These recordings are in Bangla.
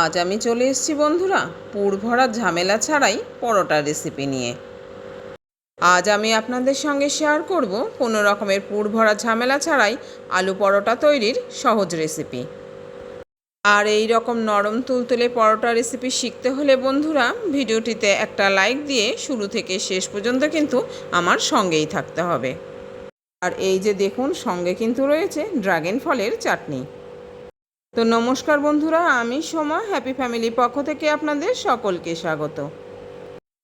আজ আমি চলে এসেছি বন্ধুরা পুর ভরা ঝামেলা ছাড়াই পরোটা রেসিপি নিয়ে। আজ আমি আপনাদের সঙ্গে শেয়ার করব কোনো রকমের পুর ভরা ঝামেলা ছাড়াই আলু পরোটা তৈরির সহজ রেসিপি। আর এই রকম নরম তুলতুলে পরোটা রেসিপি শিখতে হলে বন্ধুরা ভিডিওটিতে একটা লাইক দিয়ে শুরু থেকে শেষ পর্যন্ত কিন্তু আমার সঙ্গেই থাকতে হবে। আর এই যে দেখুন, সঙ্গে কিন্তু রয়েছে ড্রাগন ফলের চাটনি। তো নমস্কার বন্ধুরা, আমি সোমা হ্যাপি ফ্যামিলির পক্ষ থেকে আপনাদের সকলকে স্বাগত।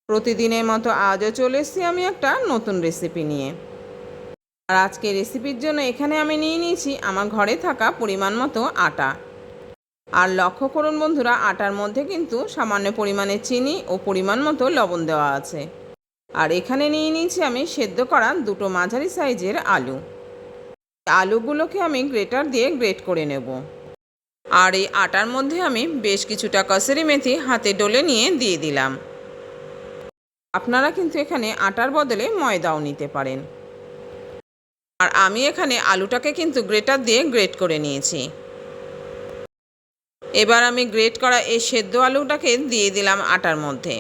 প্রতিদিনের মতো আজও চলে এসেছি আমি একটা নতুন রেসিপি নিয়ে। আর আজকে রেসিপির জন্য এখানে আমি নিয়ে নিয়েছি আমার ঘরে থাকা পরিমাণ মতো আটা। আর লক্ষ্য করুন বন্ধুরা, আটার মধ্যে কিন্তু সামান্য পরিমাণে চিনি ও পরিমাণ মতো লবণ দেওয়া আছে। আর এখানে নিয়ে নিয়েছি আমি সেদ্ধ করা দুটো মাঝারি সাইজের আলু। আলুগুলোকে আমি গ্রেটার দিয়ে গ্রেট করে নেব। আর এই আটার মধ্যে আমি বেশ কিছুটা কসুরি মেথি হাতে ডলে নিয়ে দিয়ে দিলাম। আপনারা কিন্তু এখানে আটার বদলে ময়দাও নিতে পারেন। আর আমি এখানে আলুটাকে কিন্তু গ্রেটার দিয়ে গ্রেট করে নিয়েছি। এবার আমি গ্রেট করা এই সেদ্ধ আলুটাকে দিয়ে দিলাম আটার মধ্যে।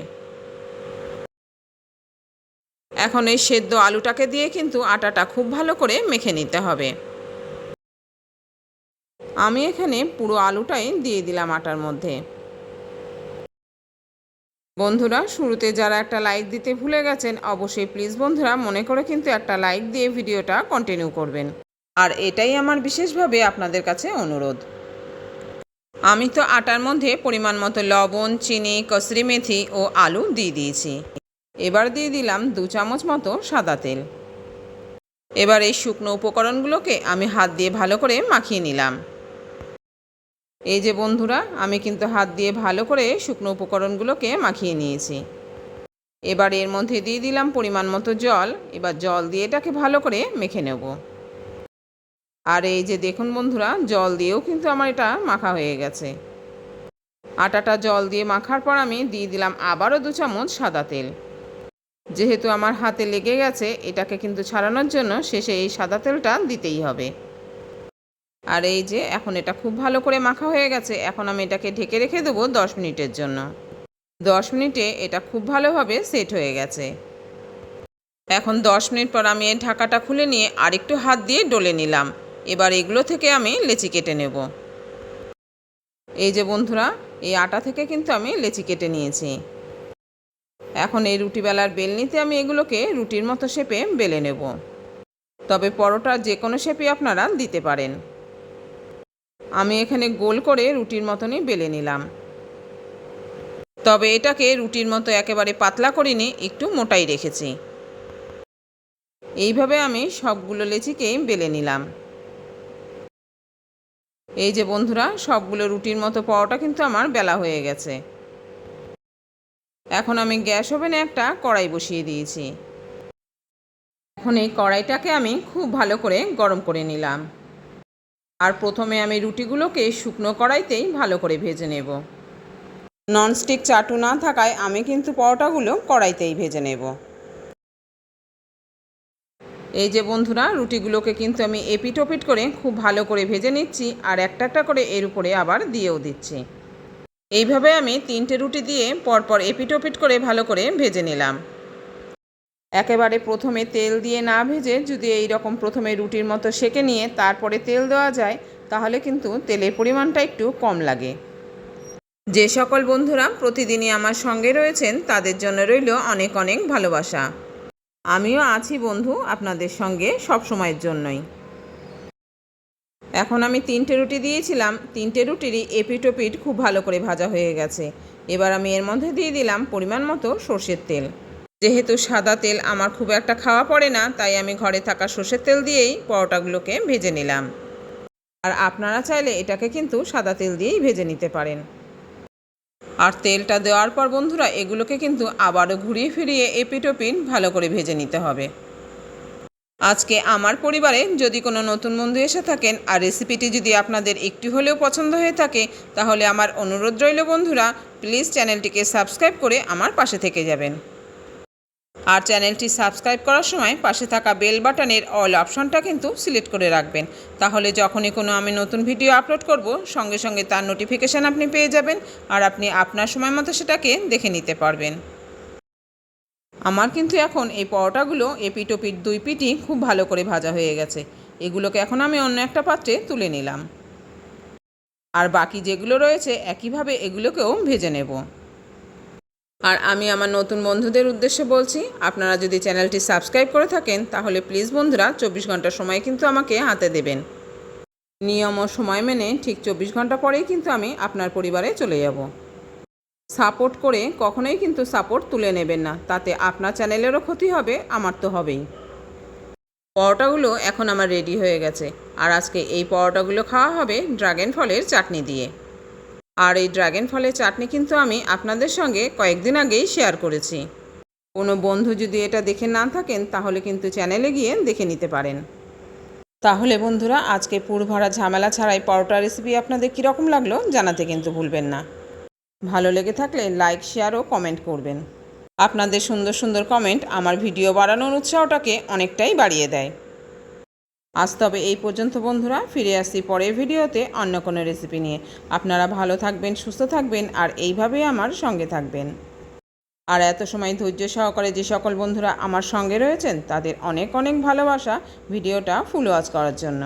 এখন এই সেদ্ধ আলুটাকে দিয়ে কিন্তু আটাটা খুব ভালো করে মেখে নিতে হবে। আমি এখানে পুরো আলুটাই দিয়ে দিলাম আটার মধ্যে। বন্ধুরা, শুরুতে যারা একটা লাইক দিতে ভুলে গেছেন অবশ্যই প্লিজ বন্ধুরা মনে করে কিন্তু একটা লাইক দিয়ে ভিডিওটা কন্টিনিউ করবেন। আর এটাই আমার বিশেষভাবে আপনাদের কাছে অনুরোধ। আমি তো আটার মধ্যে পরিমাণ মতো লবণ, চিনি, কসুরি মেথি ও আলু দিয়ে দিয়েছি। এবার দিয়ে দিলাম 2 চামচ মতো সাদা তেল। এবার এই শুকনো উপকরণগুলোকে আমি হাত দিয়ে ভালো করে মাখিয়ে নিলাম। এই যে বন্ধুরা, আমি কিন্তু হাত দিয়ে ভালো করে শুকনো উপকরণগুলোকে মাখিয়ে নিয়েছি। এবার এর মধ্যে দিয়ে দিলাম পরিমাণ মতো জল। এবার জল দিয়ে এটাকে ভালো করে মেখে নেব। আর এই যে দেখুন বন্ধুরা, জল দিয়েও কিন্তু আমার এটা মাখা হয়ে গেছে। আটাটা জল দিয়ে মাখার পর আমি দিয়ে দিলাম আবারও 2 চামচ সাদা তেল। যেহেতু আমার হাতে লেগে গেছে, এটাকে কিন্তু ছাড়ানোর জন্য শেষে এই সাদা তেলটা দিতেই হবে। আর এই যে এখন এটা খুব ভালো করে মাখা হয়ে গেছে। এখন আমি এটাকে ঢেকে রেখে দেবো 10 মিনিটের জন্য। 10 মিনিটে এটা খুব ভালোভাবে সেট হয়ে গেছে। এখন 10 মিনিট পর আমি এই ঢাকাটা খুলে নিয়ে আরেকটু হাত দিয়ে ডলে নিলাম। এবার এগুলো থেকে আমি লেচি কেটে নেব। এই যে বন্ধুরা, এই আটা থেকে কিন্তু আমি লেচি কেটে নিয়েছি। এখন এই রুটি বেলার বেলনিতে আমি এগুলোকে রুটির মতো শেপে বেলে নেব। তবে পরোটার যে কোনো শেপই আপনারা দিতে পারেন। আমি এখানে গোল করে রুটির মতনই বেলে নিলাম। তবে এটাকে রুটির মতো একেবারে পাতলা করিনি, একটু মোটাই রেখেছি। এইভাবে আমি সবগুলো লেচিকেই বেলে নিলাম। এই যে বন্ধুরা, সবগুলো রুটির মতো পরোটা কিন্তু আমার বেলা হয়ে গেছে। এখন আমি গ্যাস ওভেনে একটা কড়াই বসিয়ে দিয়েছি। এখন এই কড়াইটাকে আমি খুব ভালো করে গরম করে নিলাম। আর প্রথমে আমি রুটিগুলোকে শুকনো কড়াইতেই ভালো করে ভেজে নেব। ননস্টিক চাটু না থাকায় আমি কিন্তু পরোটাগুলো কড়াইতেই ভেজে নেব। এই যে বন্ধুরা, রুটিগুলোকে কিন্তু আমি এপিট ওপিট করে খুব ভালো করে ভেজে নিচ্ছি। আর একটা একটা করে এর উপরে আবার দিয়েও দিচ্ছি। এইভাবে আমি 3টে রুটি দিয়ে পরপর এপিট ওপিট করে ভালো করে ভেজে নিলাম। একেবারে প্রথমে তেল দিয়ে না ভেজে যদি এই রকম প্রথমে রুটির মতো সেঁকে নিয়ে তারপরে তেল দেওয়া যায়, তাহলে কিন্তু তেলের পরিমাণটা একটু কম লাগে। যে সকল বন্ধুরা প্রতিদিনই আমার সঙ্গে রয়েছেন তাদের জন্য রইল অনেক অনেক ভালোবাসা। আমিও আছি বন্ধু আপনাদের সঙ্গে সব সময়ের জন্যই। এখন আমি 3টে রুটি দিয়েছিলাম, 3টে রুটিরই এপিট ওপিট খুব ভালো করে ভাজা হয়ে গেছে। এবার আমি এর মধ্যে দিয়ে দিলাম পরিমাণ মতো সর্ষের তেল। যেহেতু সাদা তেল আমার খুব একটা খাওয়া পড়ে না, তাই আমি ঘরে থাকা সর্ষের তেল দিয়েই পরোটাগুলোকে ভেজে নিলাম। আর আপনারা চাইলে এটাকে কিন্তু সাদা তেল দিয়েই ভেজে নিতে পারেন। আর তেলটা দেওয়ার পর বন্ধুরা এগুলোকে কিন্তু আবারও ঘুরিয়ে ফিরিয়ে এপিট ওপিট ভালো করে ভেজে নিতে হবে। আজকে আমার পরিবারে যদি কোনো নতুন বন্ধু এসে থাকেন আর রেসিপিটি যদি আপনাদের একটু হলেও পছন্দ হয়ে থাকে, তাহলে আমার অনুরোধ রইল বন্ধুরা প্লিজ চ্যানেলটিকে সাবস্ক্রাইব করে আমার পাশে থেকে যাবেন। আর চ্যানেলটি সাবস্ক্রাইব করার সময় পাশে থাকা বেল বাটনের অল অপশনটা কিন্তু সিলেক্ট করে রাখবেন, তাহলে যখনই কোনো আমি নতুন ভিডিও আপলোড করব সঙ্গে সঙ্গে তার নোটিফিকেশান আপনি পেয়ে যাবেন আর আপনি আপনার সময় মতো সেটাকে দেখে নিতে পারবেন। আমার কিন্তু এখন এই পরোটাগুলো এপিট ওপিট দুই পিঠই খুব ভালো করে ভাজা হয়ে গেছে। এগুলোকে এখন আমি অন্য একটা পাত্রে তুলে নিলাম। আর বাকি যেগুলো রয়েছে একইভাবে এগুলোকেও ভেজে নেব। আর আমি আমার নতুন বন্ধুদের উদ্দেশ্যে বলছি, আপনারা যদি চ্যানেলটি সাবস্ক্রাইব করে থাকেন তাহলে প্লিজ বন্ধুরা 24 ঘন্টা সময় কিন্তু আমাকে হাতে দেবেন। নিয়ম ও সময় মেনে ঠিক 24 ঘন্টা পরেই কিন্তু আমি আপনার পরিবারে চলে যাব। সাপোর্ট করে কখনোই কিন্তু সাপোর্ট তুলে নেবেন না, তাতে আপনার চ্যানেলেরও ক্ষতি হবে, আমার তো হবেই। পরোটাগুলো এখন আমার রেডি হয়ে গেছে। আর আজকে এই পরোটাগুলো খাওয়া হবে ড্রাগন ফলের চাটনি দিয়ে। আর এই ড্রাগন ফলের চাটনি কিন্তু আমি আপনাদের সঙ্গে কয়েকদিন আগেই শেয়ার করেছি। কোনো বন্ধু যদি এটা দেখে না থাকেন তাহলে কিন্তু চ্যানেলে গিয়ে দেখে নিতে পারেন। তাহলে বন্ধুরা আজকে পুর ভরা ঝামেলা ছাড়াই পরোটা রেসিপি আপনাদের কীরকম লাগলো জানাতে কিন্তু ভুলবেন না। ভালো লেগে থাকলে লাইক, শেয়ার ও কমেন্ট করবেন। আপনাদের সুন্দর সুন্দর কমেন্ট আমার ভিডিও বানানোর উৎসাহটাকে অনেকটাই বাড়িয়ে দেয়। আজ তবে এই পর্যন্ত বন্ধুরা, ফিরে আসছি পরের ভিডিওতে অন্য কোনো রেসিপি নিয়ে। আপনারা ভালো থাকবেন, সুস্থ থাকবেন আর এইভাবেই আমার সঙ্গে থাকবেন। আর এত সময় ধৈর্য সহকারে যে সকল বন্ধুরা আমার সঙ্গে রয়েছেন তাদের অনেক অনেক ভালোবাসা ভিডিওটা ফুল ওয়াচ করার জন্য।